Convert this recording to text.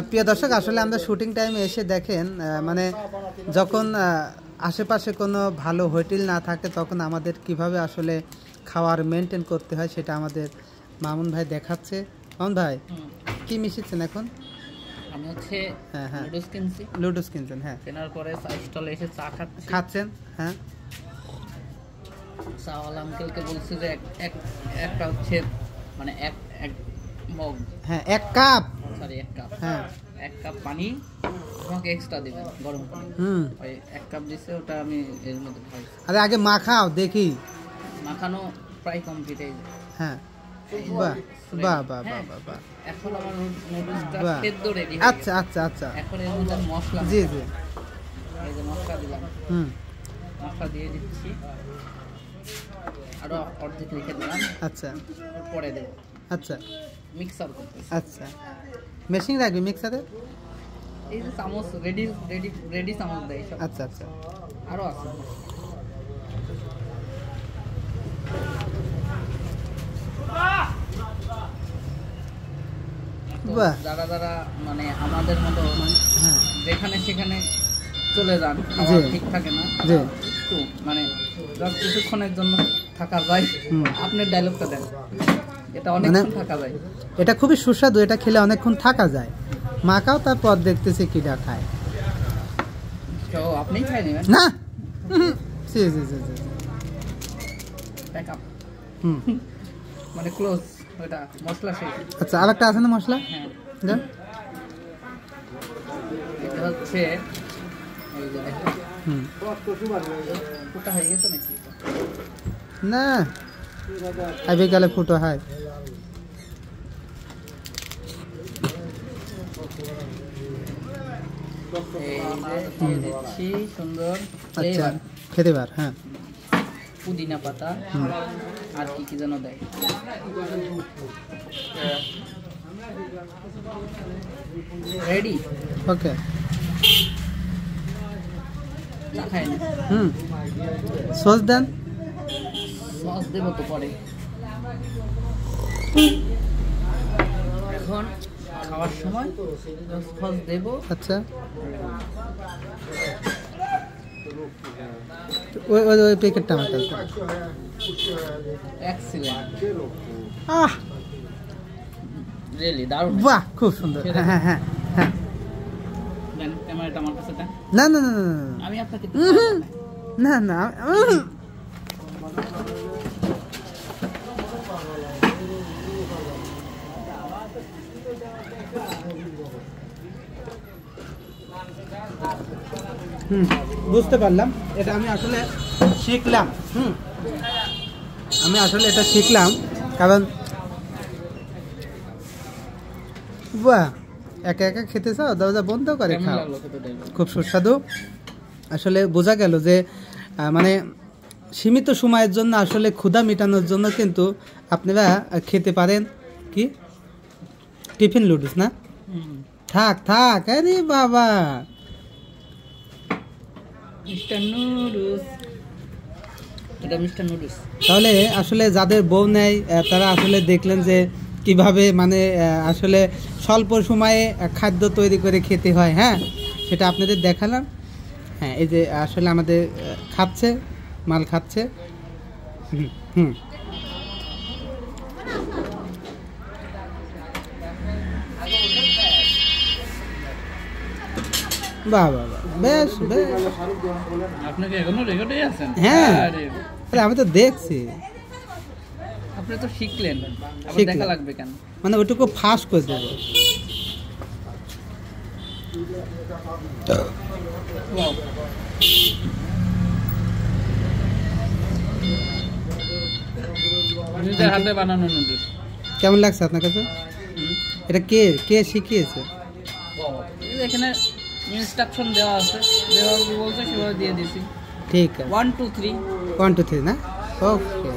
প্রিয় দর্শক, আসলে আমরা শুটিং টাইমে এসে দেখেন মানে যখন আশেপাশে কোনো ভালো হোটেল না থাকে তখন আমাদের কিভাবে আসলে খাওয়ার মেনটেন করতে হয় সেটা আমাদের মামুন ভাই দেখাচ্ছে। মামুন ভাই কি মিশিয়েছেন এখন? আমি হচ্ছে লুডুস কিনছেন। হ্যাঁ, কেনার পরে চা স্টলে এসে চা খাচ্ছেন। হ্যাঁ, চাওয়ালা আঙ্কেলকে বলছি যে একটা হচ্ছে মানে এক মগ, হ্যাঁ, এক কাপ হ্যাঁ, এক কাপ পানি আমাকে এক্সট্রা দিবেন, গরম পানি। ওই এক কাপ দিছে, ওটা আমি এর মধ্যে খাইছি। আরে আগে মাখাও দেখি। মাখানো প্রায় কমপ্লিট। হ্যাঁ, বাহ বাহ বাহ বাহ বাহ। এখন আমার নুডলসটা সেদ্ধ রেডি। আচ্ছা আচ্ছা আচ্ছা। এখন এর মধ্যে মশলা, জি জি, এই যে মশলা দিলাম। মশলা দিয়ে দিচ্ছি, আরো অর্ধেক রেখে দিলাম। আচ্ছা, পরে দেব। আচ্ছা, মিক্সার করতেছি। আচ্ছা, মেশিং রাখবি মিক্সারে? এই যে চামচ রেডি চামচ দেয় সব। আচ্ছা আচ্ছা, আরো আছে। যারা মানে আমাদের মতো যেখানে সেখানে চলে যান, খাবার ঠিক থাকে না, একটু মানে কিছুক্ষণের জন্য থাকা যায়। আপনার ডায়লগটা দেন, এটা অনেকক্ষণ থাকা যায়। এটা খুবই সুস্বাদু, এটা খেলে অনেকক্ষণ থাকা যায়। মাখাও, তারপর দেখতেছি কিটা খায়। তো আপনিই খাই নেবেন না? জি জি জি জি, প্যাক আপ। মানে ক্লোজ। ওটা মশলা শেষ। আচ্ছা, আরেকটা আছে না মশলা? হ্যাঁ, দেন। এটা হচ্ছে এই যে ফুটা হয়ে গেছে নাকি? না, বিকালে ফুটো হয়। সুন্দর খেতে পার। হ্যাঁ, পুদিনা পাতা আর কি যেন দেয়। রেডি। ওকে, সস দেন। সস দেবো তো পরে। এখন খাওয়ার সময় সস দেবো। আচ্ছা, ওই ওই ওই প্যাকেটটা আমার কাছে। এক্সিলেন্ট। রিয়েলি দারুণ। বাহ, খুব সুন্দর। হ্যাঁ হ্যাঁ হ্যাঁ হ্যাঁ। ক্যামেরাটা আমার কাছে দেন। না না না না, আমি আপনাকে না না। বুঝতে পারলাম, এটা আমি আসলে শিখলাম। আমি আসলে এটা শিখলাম কারণ বাহ, একা একা খেতে চাও, দরজা বন্ধ করে খাও। খুব সুস্বাদু। আসলে বোঝা গেল যে মানে সীমিত সময়ের জন্য আসলে ক্ষুধা মেটানোর জন্য কিন্তু আপনারা খেতে পারেন কি টিফিন লুডুস। না, থাক থাক, আরে বাবা, তাহলে আসলে যাদের বউ নেই তারা আসলে দেখলেন যে কিভাবে মানে আসলে স্বল্প সময়ে খাদ্য তৈরি করে খেতে হয়। হ্যাঁ, সেটা আপনাদের দেখালাম। হ্যাঁ, এই যে আসলে আমাদের খাচ্ছে, মাল খাচ্ছে। বাহ বাহ বাহ, বেশ বেশ। আপনি কি এখনো রেকর্ডেই আছেন? হ্যাঁ, আরে আমি তো দেখছি। আপনি তো শিখলেন, আবার দেখা লাগবে কেন? মানে ওইটুকু ফাঁস করে দেবো। নিজের হাতে বানানো নুডলস কেমন লাগছে আপনার কাছে? এটা কে কে শিখিয়েছে? এখানে ইনস্ট্রাকশন দেওয়া আছে, যেভাবে বলছে সেভাবে দিয়ে দিছি। ঠিক আছে, 1 2 3 1 2 3 না? ওকে।